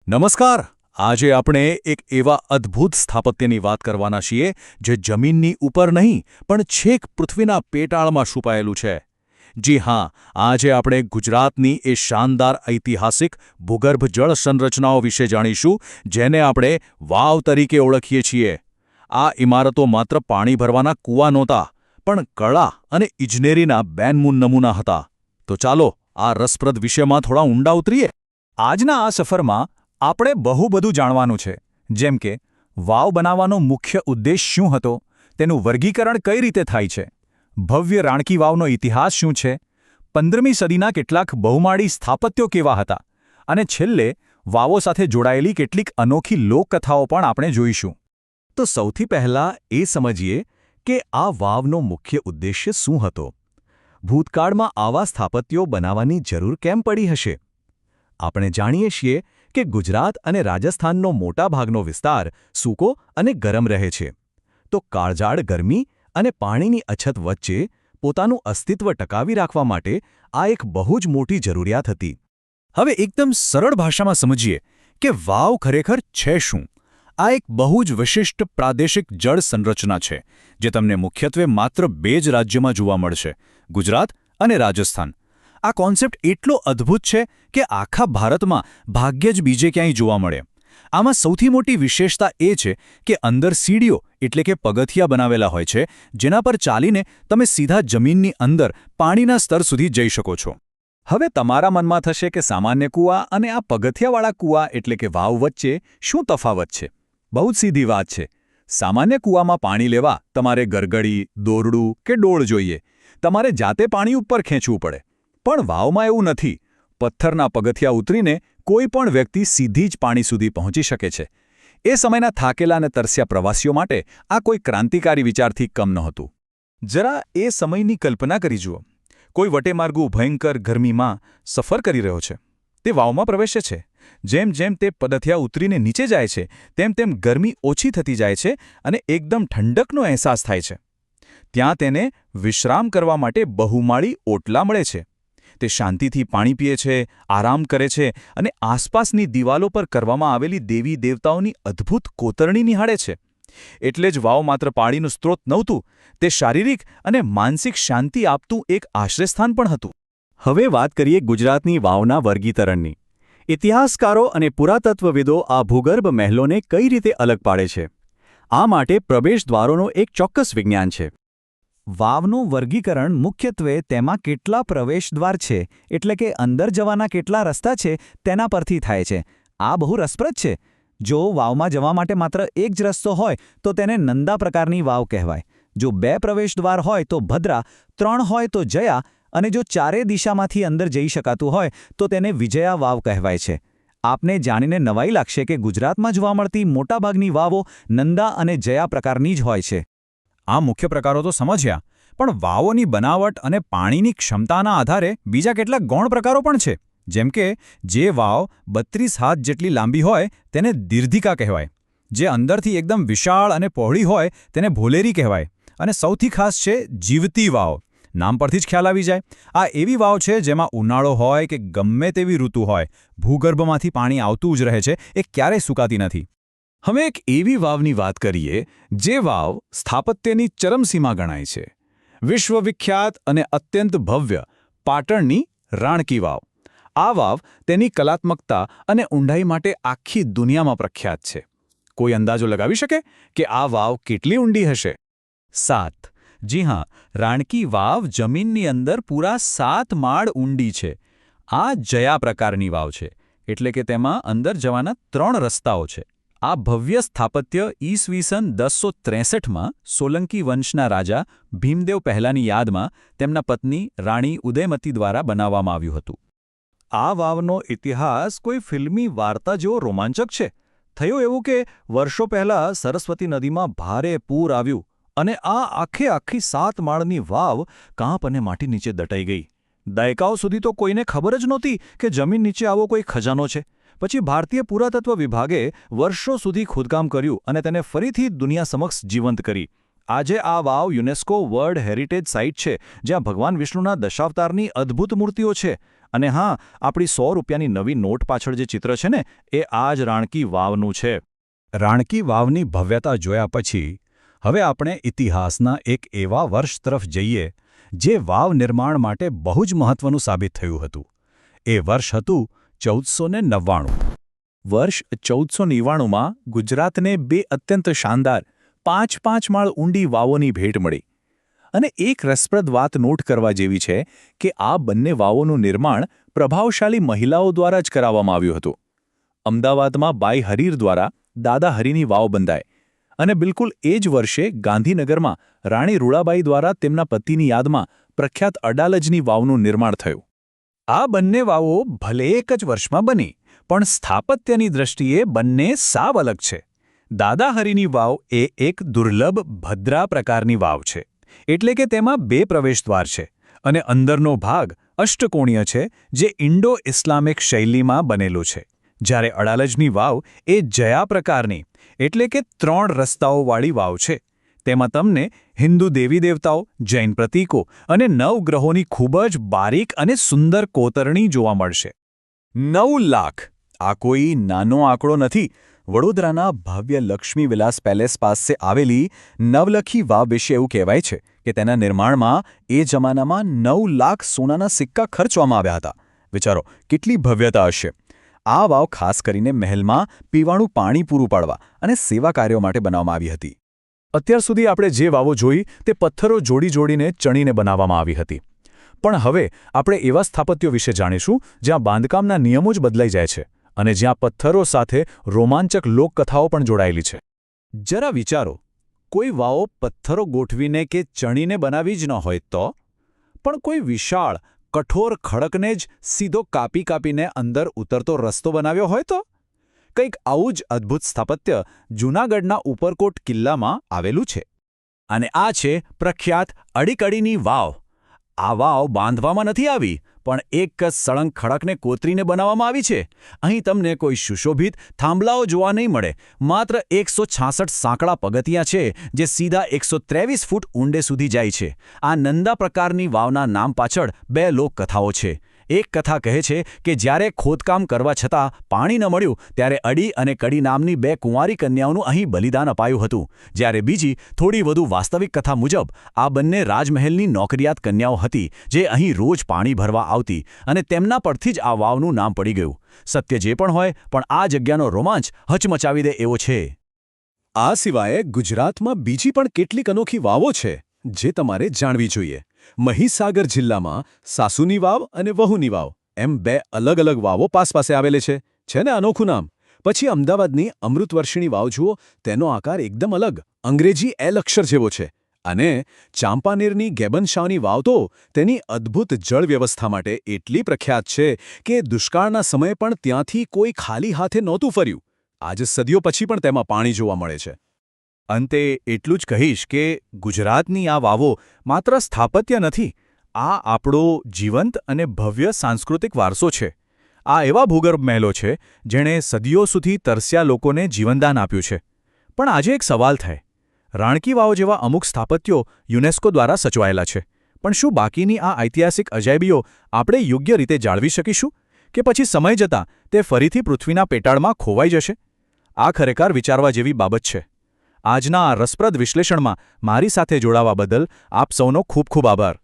નમસ્કાર. આજે આપણે એક એવા અદ્ભુત સ્થાપત્યની વાત કરવાના છીએ જે જમીનની ઉપર નહીં પણ છેક પૃથ્વીના પેટાળમાં છુપાયેલું છે. જી હા, આજે આપણે ગુજરાતની એ શાનદાર ઐતિહાસિક ભૂગર્ભ જળ સંરચનાઓ વિશે જાણીશું, જેને આપણે વાવ તરીકે ઓળખીએ છીએ. આ ઇમારતો માત્ર પાણી ભરવાના કૂવા નહોતા, પણ કળા અને ઇજનેરીના બેનમૂન નમૂના હતા. તો ચાલો આ રસપ્રદ વિષયમાં થોડા ઊંડા ઉતરીએ. આજના આ સફરમાં આપણે બહુ બધું જાણવાનું છે, જેમ કે વાવ બનાવવાનો મુખ્ય ઉદ્દેશ શું હતો, તેનું વર્ગીકરણ કઈ રીતે થાય છે, ભવ્ય રાણકી વાવનો ઇતિહાસ શું છે, 15મી સદીના કેટલાક બહુમાળી સ્થાપત્યો કેવા હતા, અને છેલ્લે વાવો સાથે જોડાયેલી કેટલીક અનોખી લોકકથાઓ પણ આપણે જોઈશું. તો સૌથી પહેલાં એ સમજીએ કે આ વાવનો મુખ્ય ઉદ્દેશ્ય શું હતો. ભૂતકાળમાં આવા સ્થાપત્યો બનાવવાની જરૂર કેમ પડી હશે? આપણે જાણીએ છીએ કે ગુજરાત અને રાજસ્થાનનો મોટાભાગનો વિસ્તાર સૂકો અને ગરમ રહે છે, તો કાળઝાળ ગરમી અને પાણીની અછત વચ્ચે પોતાનું અસ્તિત્વ ટકાવી રાખવા માટે આ એક બહુ જ મોટી જરૂરિયાત હતી. હવે એકદમ સરળ ભાષામાં સમજીએ કે વાવ ખરેખર છે શું. આ એક બહુ જ વિશિષ્ટ પ્રાદેશિક જળ સંરચના છે, જે તમને મુખ્યત્વે માત્ર 2 જ રાજ્યોમાં જોવા મળશે, ગુજરાત અને રાજસ્થાન. આ કોન્સેપ્ટ એટલો અદ્ભુત છે કે આખા ભારતમાં ભાગ્યે જ બીજે ક્યાંય જોવા મળે. આમાં સૌથી મોટી વિશેષતા એ છે કે અંદર સીડીઓ એટલે કે પગથિયા બનાવેલા હોય છે, જેના પર ચાલીને તમે સીધા જમીનની અંદર પાણીના સ્તર સુધી જઈ શકો છો. હવે તમારા મનમાં થશે કે સામાન્ય કૂવા અને આ પગથિયાવાળા કૂવા એટલે કે વાવ વચ્ચે શું તફાવત છે? બહુ જ સીધી વાત છે. સામાન્ય કૂવામાં પાણી લેવા તમારે ગરગડી, દોરડું કે ડોળ જોઈએ. તમારે જાતે પાણી ઉપર ખેંચવું પડે. પણ વાવમાં એવું નથી. પથ્થરના પગથિયા ઉતરીને કોઈ પણ વ્યક્તિ સીધી જ પાણી સુધી પહોંચી શકે છે. એ સમયના થાકેલા અને તરસ્યા પ્રવાસીઓ માટે આ કોઈ ક્રાંતિકારી વિચારથી કમ નહોતું. જરા એ સમયની કલ્પના કરી જુઓ. કોઈ વટેમાર્ગુ ભયંકર ગરમીમાં સફર કરી રહ્યો છે. તે વાવમાં પ્રવેશે છે. જેમ જેમ તે પગથિયા ઉતરીને નીચે જાય છે, તેમ તેમ ગરમી ઓછી થતી જાય છે અને એકદમ ઠંડકનો અહેસાસ થાય છે. ત્યાં તેને વિશ્રામ કરવા માટે બહુમાળી ઓટલા મળે છે. તે શાંતિથી પાણી પીએ છે, આરામ કરે છે અને આસપાસની દિવાલો પર કરવામાં આવેલી દેવી દેવતાઓની અદ્ભુત કોતરણી નિહાળે છે. એટલે જ વાવ માત્ર પાણીનું સ્ત્રોત નહોતું, તે શારીરિક અને માનસિક શાંતિ આપતું એક આશ્રયસ્થાન પણ હતું. હવે વાત કરીએ ગુજરાતની વાવના વર્ગીકરણની. ઇતિહાસકારો અને પુરાતત્વવિદો આ ભૂગર્ભ મહેલોને કઈ રીતે અલગ પાડે છે? આ માટે પ્રવેશદ્વારોનો એક ચોક્કસ વિજ્ઞાન છે. વાવનું વર્ગીકરણ મુખ્યત્વે તેમાં કેટલા પ્રવેશદ્વાર છે, એટલે કે અંદર જવાના કેટલા રસ્તા છે, તેના પરથી થાય છે. આ બહુ રસપ્રદ છે. જો વાવમાં જવા માટે માત્ર એક જ રસ્તો હોય તો તેને નંદા પ્રકારની વાવ કહેવાય. જો 2 પ્રવેશદ્વાર હોય તો ભદ્રા, 3 હોય તો જયા, અને જો 4 દિશામાંથી અંદર જઈ શકાતું હોય તો તેને વિજયા વાવ કહેવાય છે. આપને જાણીને નવાઈ લાગશે કે ગુજરાતમાં જોવા મળતી મોટાભાગની વાવો નંદા અને જયા પ્રકારની જ હોય છે. આ મુખ્ય પ્રકારો તો સમજ્યા, પણ વાવોની બનાવટ અને પાણીની ક્ષમતાના આધારે બીજા કેટલાક ગૌણ પ્રકારો પણ છે. જેમ કે જે વાવ 32 હાથ જેટલી લાંબી હોય તેને દીર્ઘિકા કહેવાય, જે અંદરથી એકદમ વિશાળ અને પહોળી હોય તેને ભોલેરી કહેવાય, અને સૌથી ખાસ છે જીવતી વાવ. નામ પરથી જ ખ્યાલ આવી જાય. આ એવી વાવ છે જેમાં ઉનાળો હોય કે ગમે તેવી ઋતુ હોય, ભૂગર્ભમાંથી પાણી આવતું જ રહે છે, એ ક્યારેય સુકાતી નથી. હવે એક એવી વાવની વાત કરીએ જે વાવ સ્થાપત્યની ચરમસીમા ગણાય છે. વિશ્વવિખ્યાત અને અત્યંત ભવ્ય પાટણની રાણકી વાવ. આ વાવ તેની કલાત્મકતા અને ઊંડાઈ માટે આખી દુનિયામાં પ્રખ્યાત છે. કોઈ અંદાજો લગાવી શકે કે આ વાવ કેટલી ઊંડી હશે? 7. જી હા, રાણકી વાવ જમીનની અંદર પૂરા 7 માળ ઊંડી છે. આ જયા પ્રકારની વાવ છે, એટલે કે તેમાં અંદર જવાના 3 રસ્તાઓ છે. આ ભવ્ય સ્થાપત્ય ઈસવીસન 1063માં સોલંકી વંશના રાજા ભીમદેવ પહેલાની યાદમાં તેમના પત્ની રાણી ઉદયમતી દ્વારા બનાવવામાં આવ્યું હતું. આ વાવનો ઇતિહાસ કોઈ ફિલ્મી વાર્તા જેવો રોમાંચક છે. થયું એવું કે વર્ષો પહેલાં સરસ્વતી નદીમાં ભારે પૂર આવ્યું અને આ આખી 7 માળની વાવ કાંપ અને માટી નીચે દટાઈ ગઈ. દાયકાઓ સુધી તો કોઈને ખબર જ નહોતી કે જમીન નીચે આવો કોઈ ખજાનો છે. પછી ભારતીય પુરાતત્વ વિભાગે વર્ષો સુધી ખોદકામ કર્યું અને તેને ફરીથી દુનિયા સમક્ષ જીવંત કરી. આજે આ વાવ યુનેસ્કો વર્લ્ડ હેરિટેજ સાઇટ છે, જ્યાં ભગવાન વિષ્ણુના દશાવતારની અદ્ભુત મૂર્તિઓ છે અને હા, આપણી 100 રૂપિયાની નવી નોટ પાછળ જે ચિત્ર છે ને એ આ જ રાણકી વાવનું છે. રાણકી વાવની ભવ્યતા જોયા પછી હવે આપણે ઇતિહાસના એક એવા વર્ષ તરફ જઈએ જે વાવ નિર્માણ માટે બહુ જ મહત્વનું સાબિત થયું હતું. એ વર્ષ હતું 1499. વર્ષ 1499માં ગુજરાતને 2 અત્યંત શાનદાર 5 માળ ઊંડી વાવોની ભેટ મળી. અને એક રસપ્રદ વાત નોટ કરવા જેવી છે કે આ બંને વાવોનું નિર્માણ પ્રભાવશાળી મહિલાઓ દ્વારા જ કરાવવામાં આવ્યું હતું. અમદાવાદમાં બાઈ હરીર દ્વારા દાદા હરીની વાવ બંધાઈ અને બિલકુલ એ જ વર્ષે ગાંધીનગરમાં રાણી રૂડાબાઈ દ્વારા તેમના પતિની યાદમાં પ્રખ્યાત અડાલજની વાવનું નિર્માણ થયું. આ બંને વાવો ભલે એક જ વર્ષમાં બની, પણ સ્થાપત્યની દ્રષ્ટિએ બંને સાવ અલગ છે. દાદા હરીની વાવ એ એક દુર્લભ ભદ્રા પ્રકારની વાવ છે, એટલે કે તેમાં 2 પ્રવેશદ્વાર છે અને અંદરનો ભાગ અષ્ટકોણીય છે, જે ઇન્ડો ઇસ્લામિક શૈલીમાં બનેલો છે. જ્યારે અડાલજની વાવ એ જયા પ્રકારની, એટલે કે 3 રસ્તાઓવાળી વાવ છે. તેમાં તમને હિન્દુ દેવી દેવતાઓ, જૈન પ્રતીકો અને નવગ્રહોની ખૂબ જ બારીક અને સુંદર કોતરણી જોવા મળશે. 9 લાખ આ કોઈ નાનો આંકડો નથી. વડોદરાના ભવ્ય લક્ષ્મી વિલાસ પેલેસ પાસે આવેલી નવલખી વાવ વિશે એવું કહેવાય છે કે તેના નિર્માણમાં એ જમાનામાં 9 લાખ સોનાના સિક્કા ખર્ચવામાં આવ્યા હતા. વિચારો કેટલી ભવ્યતા હશે. આ વાવ ખાસ કરીને મહેલમાં પીવાનું પાણી પૂરું પાડવા અને સેવા કાર્યો માટે બનાવવામાં આવી હતી. અત્યાર સુધી આપણે જે વાવો જોઈ તે પથ્થરો જોડીને ચણીને બનાવવામાં આવી હતી. પણ હવે આપણે એવા સ્થાપત્યો વિશે જાણીશું જ્યાં બાંધકામના નિયમો જ બદલાઈ જાય છે અને જ્યાં પથ્થરો સાથે રોમાંચક લોકકથાઓ પણ જોડાયેલી છે. જરા વિચારો, કોઈ વાવો પથ્થરો ગોઠવીને કે ચણીને બનાવી જ ન હોય તો, પણ કોઈ વિશાળ કઠોર ખડકને જ સીધો કાપીને અંદર ઉતરતો રસ્તો બનાવ્યો હોય તો? કંઈક આવું જ અદ્ભુત સ્થાપત્ય જૂનાગઢના ઉપરકોટ કિલ્લામાં આવેલું છે. અને આ છે પ્રખ્યાત અડીકડીની વાવ. આ વાવ બાંધવામાં નથી આવી, પણ એક જ સળંગ ખડકને કોતરીને બનાવવામાં આવી છે. અહીં તમને કોઈ સુશોભિત થાંભલાઓ જોવા નહીં મળે, માત્ર 166 સાંકડા પગથિયાં છે જે સીધા 123 ફૂટ ઊંડે સુધી જાય છે. આ નંદા પ્રકારની વાવના નામ પાછળ 2 લોકકથાઓ છે. એક કથા કહે છે કે જ્યારે ખોદકામ કરવા છતાં પાણી ન મળ્યું ત્યારે અડી અને કડી નામની 2 કુંવારી કન્યાઓનું અહીં બલિદાન અપાયું હતું. જ્યારે બીજી, થોડી વધુ વાસ્તવિક કથા મુજબ, આ બંને રાજમહેલની નોકરિયાત કન્યાઓ હતી જે અહીં રોજ પાણી ભરવા આવતી અને તેમના પરથી જ આ વાવનું નામ પડી ગયું. સત્ય જે પણ હોય, પણ આ જગ્યાનો રોમાંચ હચમચાવી દે એવો છે. આ સિવાય ગુજરાતમાં બીજી પણ કેટલીક અનોખી વાવો છે જે તમારે જાણવી જોઈએ. મહીસાગર જિલ્લામાં સાસુની વાવ અને વહુની વાવ એમ 2 અલગ વાવો પાસે આવેલે છે. છે ને અનોખું નામ? પછી અમદાવાદની અમૃતવર્ષિણી વાવ જુઓ, તેનો આકાર એકદમ અલગ, અંગ્રેજી એલ અક્ષર જેવો છે. અને ચાંપાનેરની ગેબનશાહની વાવ તો તેની અદ્ભુત જળ વ્યવસ્થા માટે એટલી પ્રખ્યાત છે કે દુષ્કાળના સમયે પણ ત્યાંથી કોઈ ખાલી હાથે નહોતું ફર્યું. આજે સદીઓ પછી પણ તેમાં પાણી જોવા મળે છે. અંતે એટલું જ કહીશ કે ગુજરાતની આ વાવો માત્ર સ્થાપત્ય નથી, આ આપણો જીવંત અને ભવ્ય સાંસ્કૃતિક વારસો છે. આ એવા ભૂગર્ભ મહેલો છે જેણે સદીઓ સુધી તરસ્યા લોકોને જીવનદાન આપ્યું છે. પણ આજે એક સવાલ થાય, રાણકી વાવ જેવા અમુક સ્થાપત્યો યુનેસ્કો દ્વારા સચવાયેલા છે, પણ શું બાકીની આ ઐતિહાસિક અજાયબીઓ આપણે યોગ્ય રીતે જાળવી શકીશું કે પછી સમય જતાં તે ફરીથી પૃથ્વીના પેટાળમાં ખોવાઈ જશે? આ ખરેખર વિચારવા જેવી બાબત છે. આજના આ રસપ્રદ વિશ્લેષણમાં મારી સાથે જોડાવા બદલ આપ સૌનો ખૂબ ખૂબ આભાર.